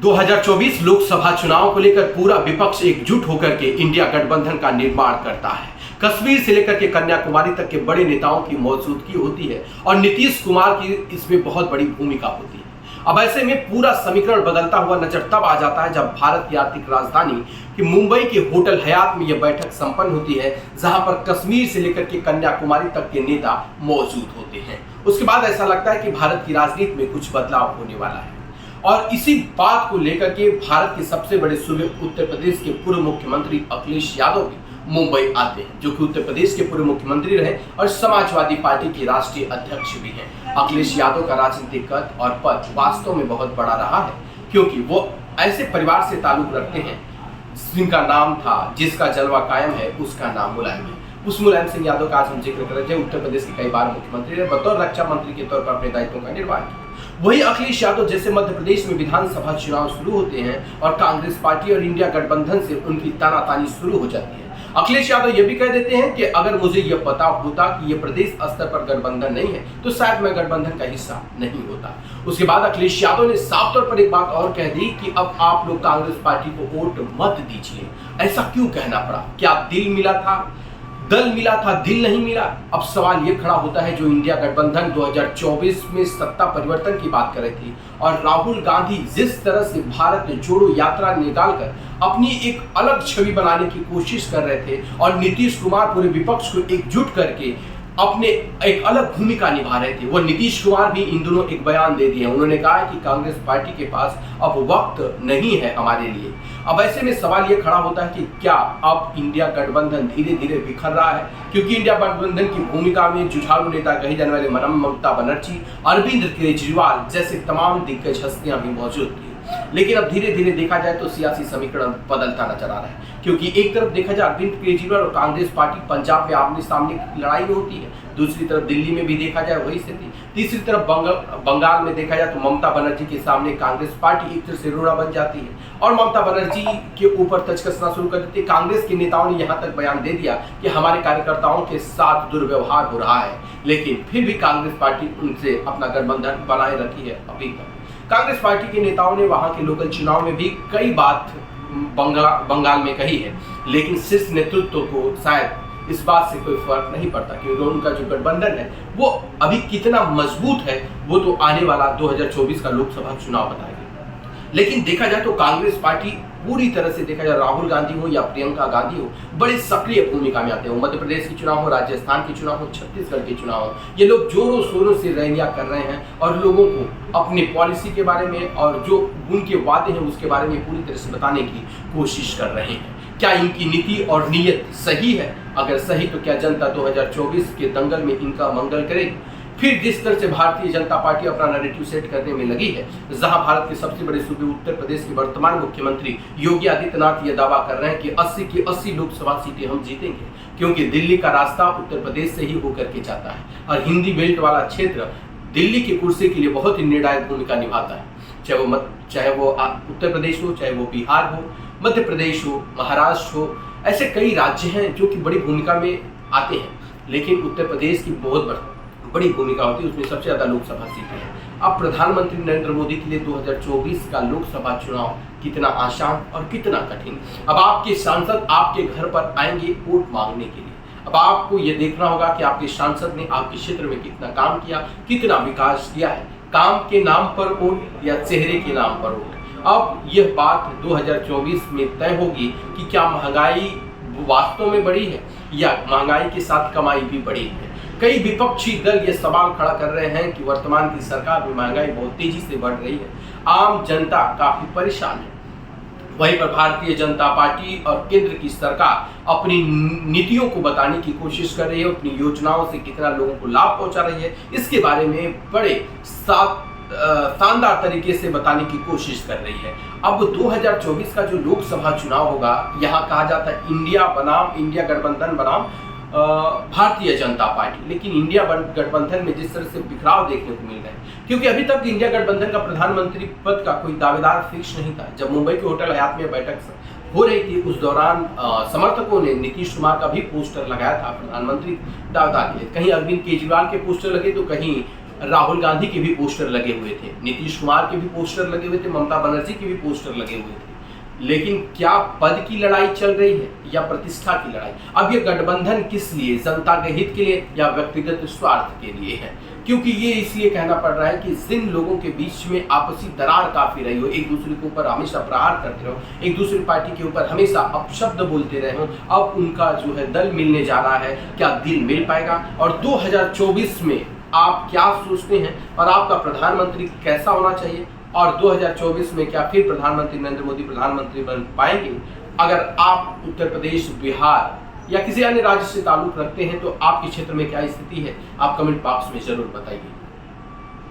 2024 लोकसभा चुनाव को लेकर पूरा विपक्ष एकजुट होकर के इंडिया गठबंधन का निर्माण करता है। कश्मीर से लेकर के कन्याकुमारी तक के बड़े नेताओं की मौजूदगी होती है और नीतीश कुमार की इसमें बहुत बड़ी भूमिका होती है। अब ऐसे में पूरा समीकरण बदलता हुआ नजर तब आ जाता है जब भारत की आर्थिक राजधानी कि मुंबई के होटल हयात में यह बैठक संपन्न होती है, जहां पर कश्मीर से लेकर के कन्याकुमारी तक के नेता मौजूद होते हैं। उसके बाद ऐसा लगता है कि भारत की राजनीति में कुछ बदलाव होने वाला है और इसी बात को लेकर के भारत के सबसे बड़े सूबे उत्तर प्रदेश के पूर्व मुख्यमंत्री अखिलेश यादव भी मुंबई आते हैं, जो कि उत्तर प्रदेश के पूर्व मुख्यमंत्री रहे और समाजवादी पार्टी के राष्ट्रीय अध्यक्ष भी हैं। अखिलेश यादव का राजनीतिक कद और पद वास्तव में बहुत बड़ा रहा है, क्योंकि वो ऐसे परिवार से ताल्लुक रखते हैं जिनका नाम था, जिसका जलवा कायम है, उसका नाम मुलायम है। उस मुलायम सिंह यादव का आज हम जिक्र कर रहे थे। उत्तर प्रदेश के कई बार मुख्यमंत्री रहे, बतौर रक्षा मंत्री के तौर पर अपने दायित्वों का निर्वाह किया। वही अखिलेश यादव जैसे मध्य प्रदेश में विधानसभा चुनाव शुरू होते हैं और कांग्रेस पार्टी और इंडिया गठबंधन से उनकी तानातानी शुरू हो जाती है। अखिलेश यादव ये भी कह देते हैं कि अगर मुझे यह पता होता कि यह प्रदेश स्तर पर गठबंधन नहीं है तो शायद मैं गठबंधन का हिस्सा नहीं होता। उसके बाद अखिलेश यादव ने साफ तौर पर एक बात और कह दी कि अब आप लोग कांग्रेस पार्टी को वोट मत दीजिए। ऐसा क्यों कहना पड़ा? क्या दिल मिला था, दल मिला था, दिल नहीं मिला? अब सवाल ये खड़ा होता है, जो इंडिया गठबंधन 2024 में सत्ता परिवर्तन की बात कर रही थी और राहुल गांधी जिस तरह से भारत जोड़ो यात्रा निकालकर अपनी एक अलग छवि बनाने की कोशिश कर रहे थे और नीतीश कुमार पूरे विपक्ष को एकजुट करके अपने एक अलग भूमिका निभा रहे थे, वो नीतीश कुमार भी इन दोनों एक बयान दे दिए। उन्होंने कहा है कि कांग्रेस पार्टी के पास अब वक्त नहीं है हमारे लिए। अब ऐसे में सवाल ये खड़ा होता है कि क्या अब इंडिया गठबंधन धीरे धीरे बिखर रहा है, क्योंकि इंडिया गठबंधन की भूमिका में जुझारू नेता कही जाने वाले ममता बनर्जी, अरविंद केजरीवाल जैसे तमाम दिग्गज हस्तियां भी मौजूद थी। लेकिन अब धीरे धीरे देखा जाए तो सियासी समीकरण बदलता नजर आ रहा है, क्योंकि एक तरफ देखा जाए अरविंद केजरीवाल और कांग्रेस पार्टी पंजाब में आमने सामने लड़ाई में होती है, दूसरी तरफ दिल्ली में भी देखा जाए वही स्थिति, तीसरी तरफ बंगाल में देखा जाए तो ममता बनर्जी के सामने कांग्रेस पार्टी एक तरह से रोड़ा बन जाती है और ममता बनर्जी के ऊपर तंज कसना शुरू कर देती है। कांग्रेस के नेताओं ने यहाँ तक बयान दे दिया कि हमारे कार्यकर्ताओं के साथ दुर्व्यवहार हो रहा है, लेकिन फिर भी कांग्रेस पार्टी उनसे अपना गठबंधन बनाए रखी है। अभी तक कांग्रेस पार्टी के नेताओं ने वहां के लोकल चुनाव में भी कई बात बंगाल में कही है, लेकिन शीर्ष नेतृत्व को शायद इस बात से कोई फर्क नहीं पड़ता, क्योंकि उनका जो गठबंधन है वो अभी कितना मजबूत है वो तो आने वाला 2024 का लोकसभा चुनाव बताएगा। लेकिन देखा जाए तो कांग्रेस पार्टी पूरी तरह से देखा जाए, राहुल गांधी हो या प्रियंका गांधी हो, बड़े सक्रिय भूमिका में आते हो। मध्य प्रदेश के चुनाव हो, राजस्थान के चुनाव हो, छत्तीसगढ़ के चुनाव हो, ये लोग जोरों शोरों से रैलियां कर रहे हैं और लोगों को अपनी पॉलिसी के बारे में और जो उनके वादे हैं उसके बारे में पूरी तरह से बताने की कोशिश कर रहे हैं। क्या इनकी नीति और नीयत सही है? अगर सही तो क्या जनता 2024 के दंगल में इनका मंगल करेगी? फिर जिस तरह से भारतीय जनता पार्टी अपना नैरेटिव सेट करने में लगी है, जहां भारत के सबसे बड़े सूबे उत्तर प्रदेश के वर्तमान मुख्यमंत्री योगी आदित्यनाथ ये दावा कर रहे हैं कि 80 की 80 लोकसभा सीटें हम जीतेंगे, क्योंकि दिल्ली का रास्ता उत्तर प्रदेश से ही होकर के जाता है और हिंदी बेल्ट वाला क्षेत्र दिल्ली की कुर्सी के लिए बहुत ही निर्णायक भूमिका निभाता है। चाहे वो उत्तर प्रदेश हो, चाहे वो बिहार हो, मध्य प्रदेश हो, महाराष्ट्र हो, ऐसे कई राज्य हैं जो कि बड़ी भूमिका में आते हैं, लेकिन उत्तर प्रदेश की बहुत बड़ी भूमिका होती है, उसमें सबसे ज्यादा लोकसभा सीटें हैं। अब प्रधानमंत्री नरेंद्र मोदी के लिए 2024 का लोकसभा चुनाव कितना आसान और कितना कठिन। अब आपके सांसद आपके घर पर आएंगे वोट मांगने के लिए। अब आपको यह देखना होगा कि आपके सांसद ने आपके क्षेत्र में कितना काम किया, कितना विकास किया है। काम के नाम पर वोट या चेहरे के नाम पर वोट। अब यह बात 2024 में तय होगी कि क्या महंगाई वास्तव में बढ़ी है या महंगाई के साथ कमाई भी बढ़ी है। कई विपक्षी दल ये सवाल खड़ा कर रहे हैं कि वर्तमान की सरकार में महंगाई बहुत तेजी से बढ़ रही है, आम जनता काफी परेशान है। वहीं पर भारतीय जनता पार्टी और केंद्र की सरकार अपनी नीतियों को बताने की कोशिश कर रही है, अपनी योजनाओं से कितना लोगों को लाभ पहुंचा रही है, इसके बारे में बड़े शानदार तरीके से बताने की कोशिश कर रही है। अब 2024 का जो लोकसभा चुनाव होगा, यहाँ कहा जाता है इंडिया बनाम इंडिया गठबंधन बनाम भारतीय जनता पार्टी, लेकिन इंडिया गठबंधन में जिस तरह से बिखराव देखने को मिल रहे हैं, क्योंकि अभी तक इंडिया गठबंधन का प्रधानमंत्री पद का कोई दावेदार फिक्स नहीं था। जब मुंबई के होटल हयात में बैठक हो रही थी, उस दौरान समर्थकों ने नीतीश कुमार का भी पोस्टर लगाया था प्रधानमंत्री दावेदार के लिए। कहीं अरविंद केजरीवाल के पोस्टर लगे तो कहीं राहुल गांधी के भी पोस्टर लगे हुए थे, नीतीश कुमार के भी पोस्टर लगे हुए थे, ममता बनर्जी के भी पोस्टर लगे हुए थे। लेकिन क्या पद की लड़ाई चल रही है या प्रतिष्ठा की लड़ाई? अब ये गठबंधन किस लिए, जनता के हित के लिए या व्यक्तिगत स्वार्थ के लिए है? क्योंकि ये इसलिए कहना पड़ रहा है कि जिन लोगों के बीच में आपसी दरार काफी रही हो, एक दूसरे के ऊपर हमेशा प्रहार करते रहो, एक दूसरी पार्टी के ऊपर हमेशा अपशब्द बोलते रहे हो, अब उनका जो है दल मिलने जा रहा है। क्या दिल मिल पाएगा? और 2024 में आप क्या सोचते हैं और आपका प्रधानमंत्री कैसा होना चाहिए? और 2024 में क्या फिर प्रधानमंत्री नरेंद्र मोदी प्रधानमंत्री बन पाएंगे? अगर आप उत्तर प्रदेश, बिहार या किसी अन्य राज्य से ताल्लुक रखते हैं तो आपके क्षेत्र में क्या स्थिति है, आप कमेंट बॉक्स में जरूर बताइए।